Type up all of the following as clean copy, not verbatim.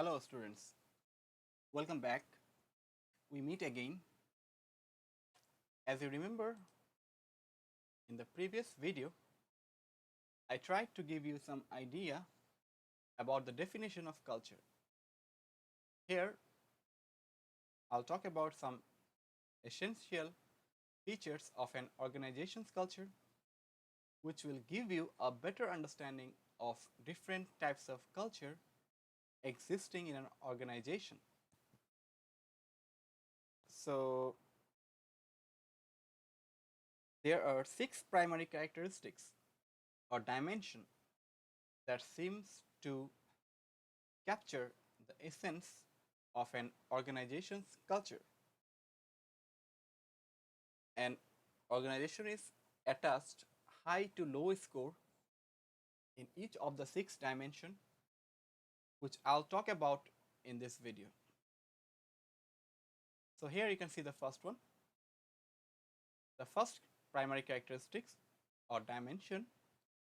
Hello students, welcome back. We meet again. As you remember, in the previous video, I tried to give you some idea about the definition of culture. Here, I'll talk about some essential features of an organization's culture, which will give you a better understanding of different types of culture existing in an organization. So, there are 6 primary characteristics or dimension that seems to capture the essence of an organization's culture. An organization is attached high to low score in each of the 6 dimensions, which I'll talk about in this video. So here you can see the first one. The first primary characteristics or dimension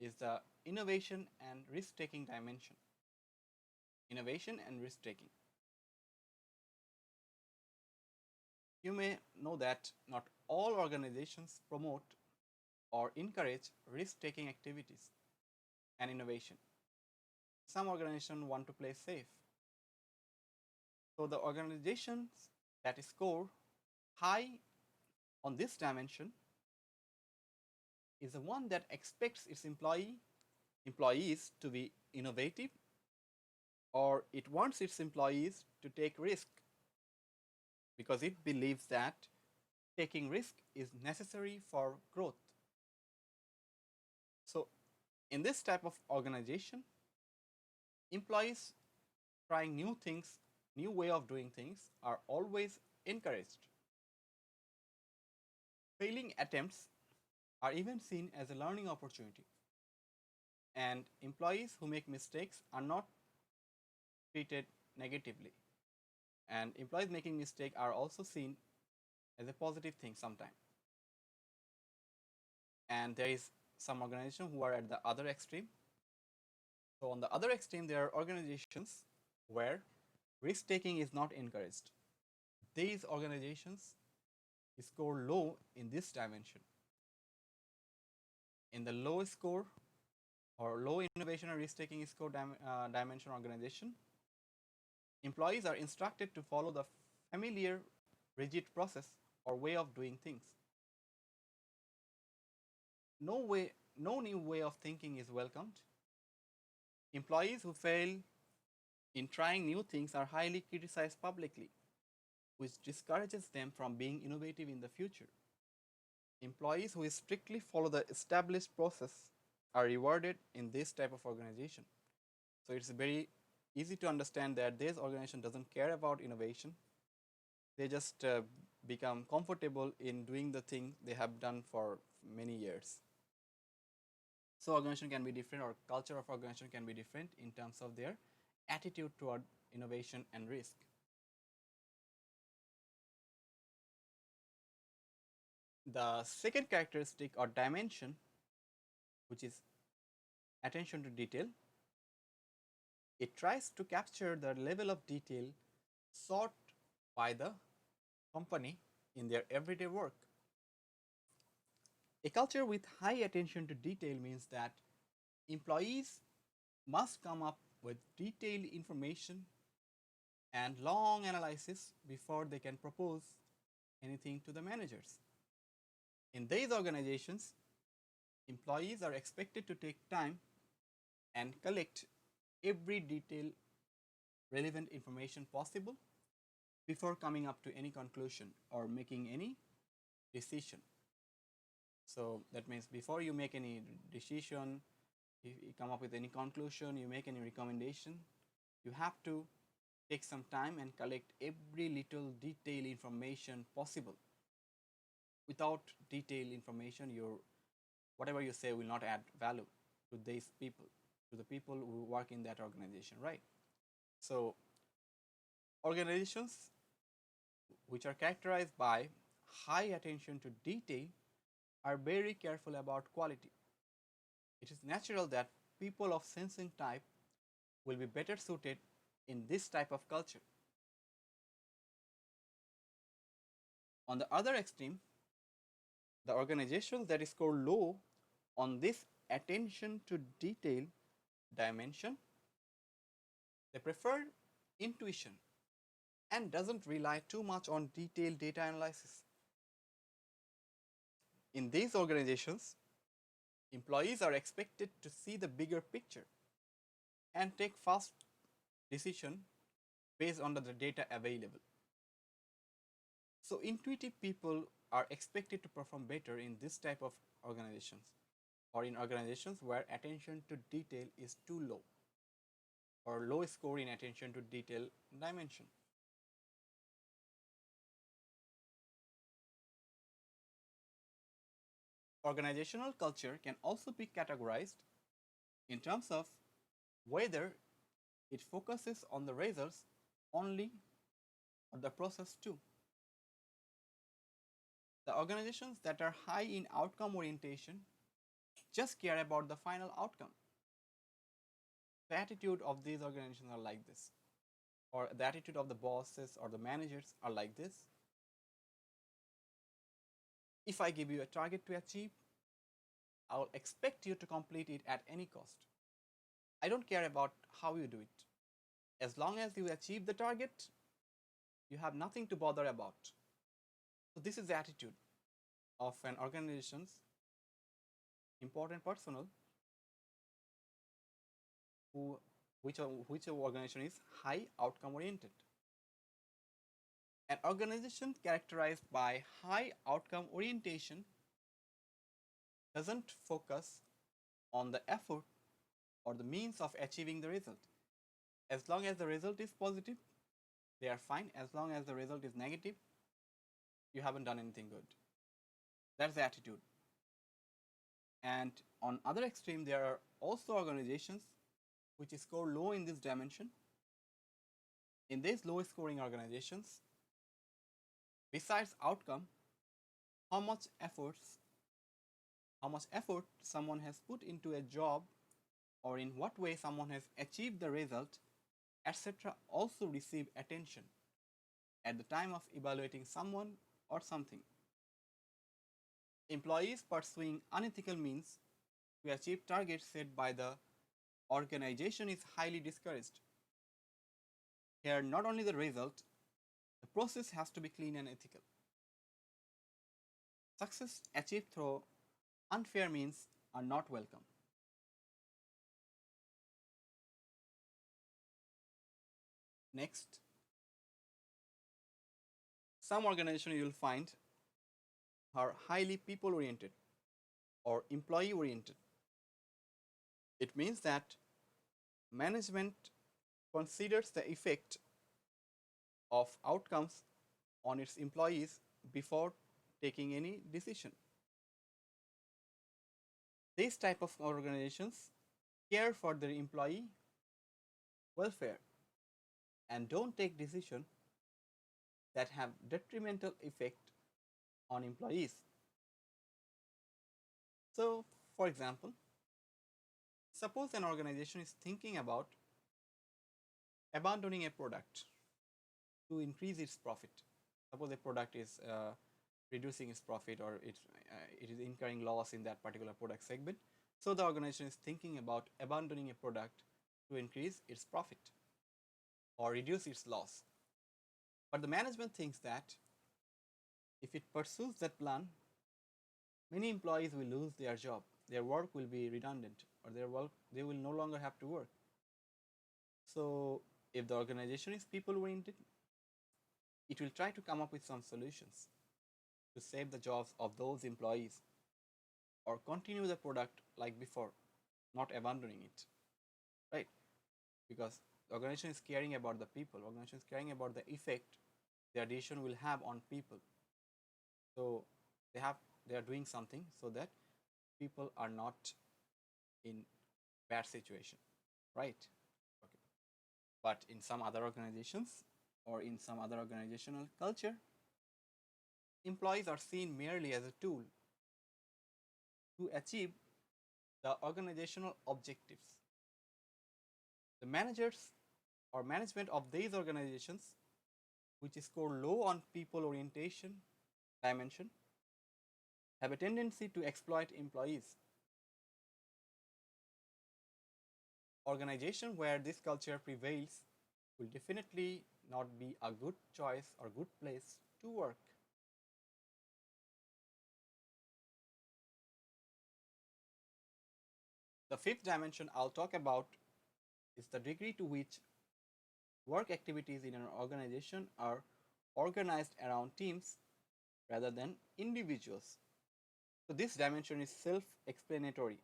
is the innovation and risk-taking dimension. Innovation and risk-taking. You may know that not all organizations promote or encourage risk-taking activities and innovation. Some organizations want to play safe. So the organizations that score high on this dimension is the one that expects its employees to be innovative, or it wants its employees to take risk because it believes that taking risk is necessary for growth. So in this type of organization, employees trying new things, new way of doing things are always encouraged. Failing attempts are even seen as a learning opportunity, and employees who make mistakes are not treated negatively, and employees making mistakes are also seen as a positive thing sometimes. And there is some organization who are at the other extreme. So on the other extreme, there are organizations where risk taking is not encouraged. These organizations score low in this dimension. In the low score or low innovation or risk taking score dimension organization, employees are instructed to follow the familiar rigid process or way of doing things. No new way of thinking is welcomed. Employees who fail in trying new things are highly criticized publicly, which discourages them from being innovative in the future. Employees who strictly follow the established process are rewarded in this type of organization. So it's very easy to understand that this organization doesn't care about innovation. They just become comfortable in doing the thing they have done for many years. So organization can be different, or culture of organization can be different in terms of their attitude toward innovation and risk. The second characteristic or dimension, which is attention to detail, it tries to capture the level of detail sought by the company in their everyday work. A culture with high attention to detail means that employees must come up with detailed information and long analysis before they can propose anything to the managers. In these organizations, employees are expected to take time and collect every detail relevant information possible before coming up to any conclusion or making any decision. So that means before you make any decision, if you come up with any conclusion, you make any recommendation, you have to take some time and collect every little detailed information possible. Without detailed information, your whatever you say will not add value to these people, to the people who work in that organization, right? So organizations which are characterized by high attention to detail are very careful about quality. It is natural that people of sensing type will be better suited in this type of culture. On the other extreme, the organizations that score low on this attention to detail dimension, they prefer intuition and doesn't rely too much on detailed data analysis. In these organizations, employees are expected to see the bigger picture and take fast decision based on the data available. So intuitive people are expected to perform better in this type of organizations, or in organizations where attention to detail is too low or low score in attention to detail dimension. Organizational culture can also be categorized in terms of whether it focuses on the results only or the process too. The organizations that are high in outcome orientation just care about the final outcome. The attitude of these organizations are like this, or the attitude of the bosses or the managers are like this. If I give you a target to achieve, I will expect you to complete it at any cost. I don't care about how you do it. As long as you achieve the target, you have nothing to bother about. So this is the attitude of an organization's important personnel which organization is high outcome oriented. An organization characterized by high outcome orientation doesn't focus on the effort or the means of achieving the result. As long as the result is positive, they are fine. As long as the result is negative, you haven't done anything good. That's the attitude. And on other extreme, there are also organizations which score low in this dimension. In these low scoring organizations, besides outcome, how much effort someone has put into a job, or in what way someone has achieved the result, etc., also receive attention at the time of evaluating someone or something. Employees pursuing unethical means to achieve targets set by the organization is highly discouraged. Here, not only the result, the process has to be clean and ethical. Success achieved through unfair means are not welcome. Next, some organizations you will find are highly people oriented or employee oriented. It means that management considers the effect of outcomes on its employees before taking any decision. These type of organizations care for their employee welfare and don't take decisions that have detrimental effect on employees. So, for example, suppose an organization is thinking about abandoning a product to increase its profit. Suppose a product is reducing its profit, or it is incurring loss in that particular product segment. So the organization is thinking about abandoning a product to increase its profit or reduce its loss. But the management thinks that if it pursues that plan, many employees will lose their job, their work will be redundant, or they will no longer have to work. So if the organization is people oriented, it will try to come up with some solutions to save the jobs of those employees or continue the product like before, not abandoning it, right? Because the organization is caring about the people, organization is caring about the effect their decision will have on people. So they are doing something so that people are not in bad situation, right? Okay. But in some other organizations or in some other organizational culture, employees are seen merely as a tool to achieve the organizational objectives. The managers or management of these organizations, which score low on people orientation dimension, have a tendency to exploit employees. Organization where this culture prevails will definitely not be a good choice or good place to work. The fifth dimension I'll talk about is the degree to which work activities in an organization are organized around teams rather than individuals. So this dimension is self-explanatory.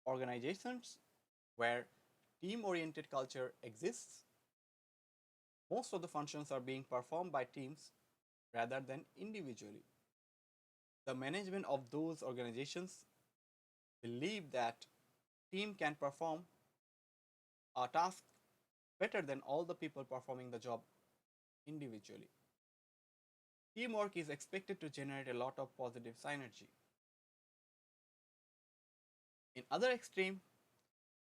Organizations where team-oriented culture exists, most of the functions are being performed by teams rather than individually. The management of those organizations believe that team can perform a task better than all the people performing the job individually. Teamwork is expected to generate a lot of positive synergy. In other extreme,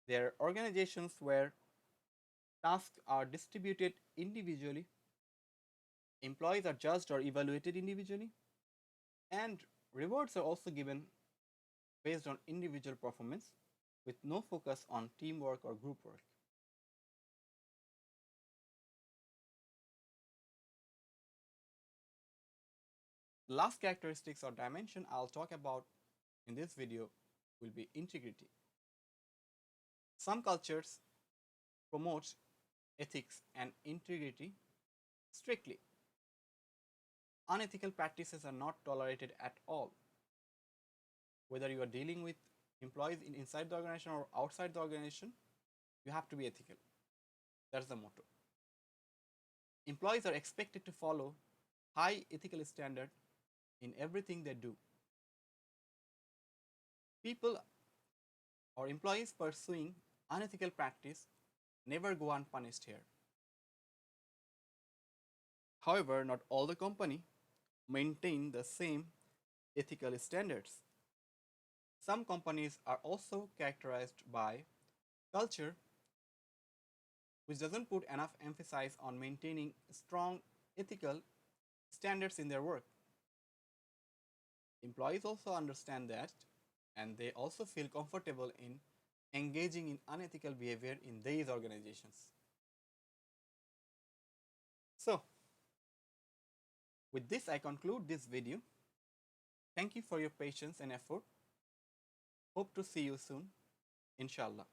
there are organizations where tasks are distributed individually, employees are judged or evaluated individually, and rewards are also given based on individual performance with no focus on teamwork or group work. The last characteristics or dimension I'll talk about in this video will be integrity. Some cultures promote ethics and integrity strictly. Unethical practices are not tolerated at all. Whether you are dealing with employees inside the organization or outside the organization, you have to be ethical. That's the motto. Employees are expected to follow high ethical standard in everything they do. People or employees pursuing unethical practice never go unpunished here. However, not all the company maintain the same ethical standards. Some companies are also characterized by culture which doesn't put enough emphasis on maintaining strong ethical standards in their work. Employees also understand that and they also feel comfortable in engaging in unethical behavior in these organizations. So, with this I conclude this video. Thank you for your patience and effort. Hope to see you soon, inshallah.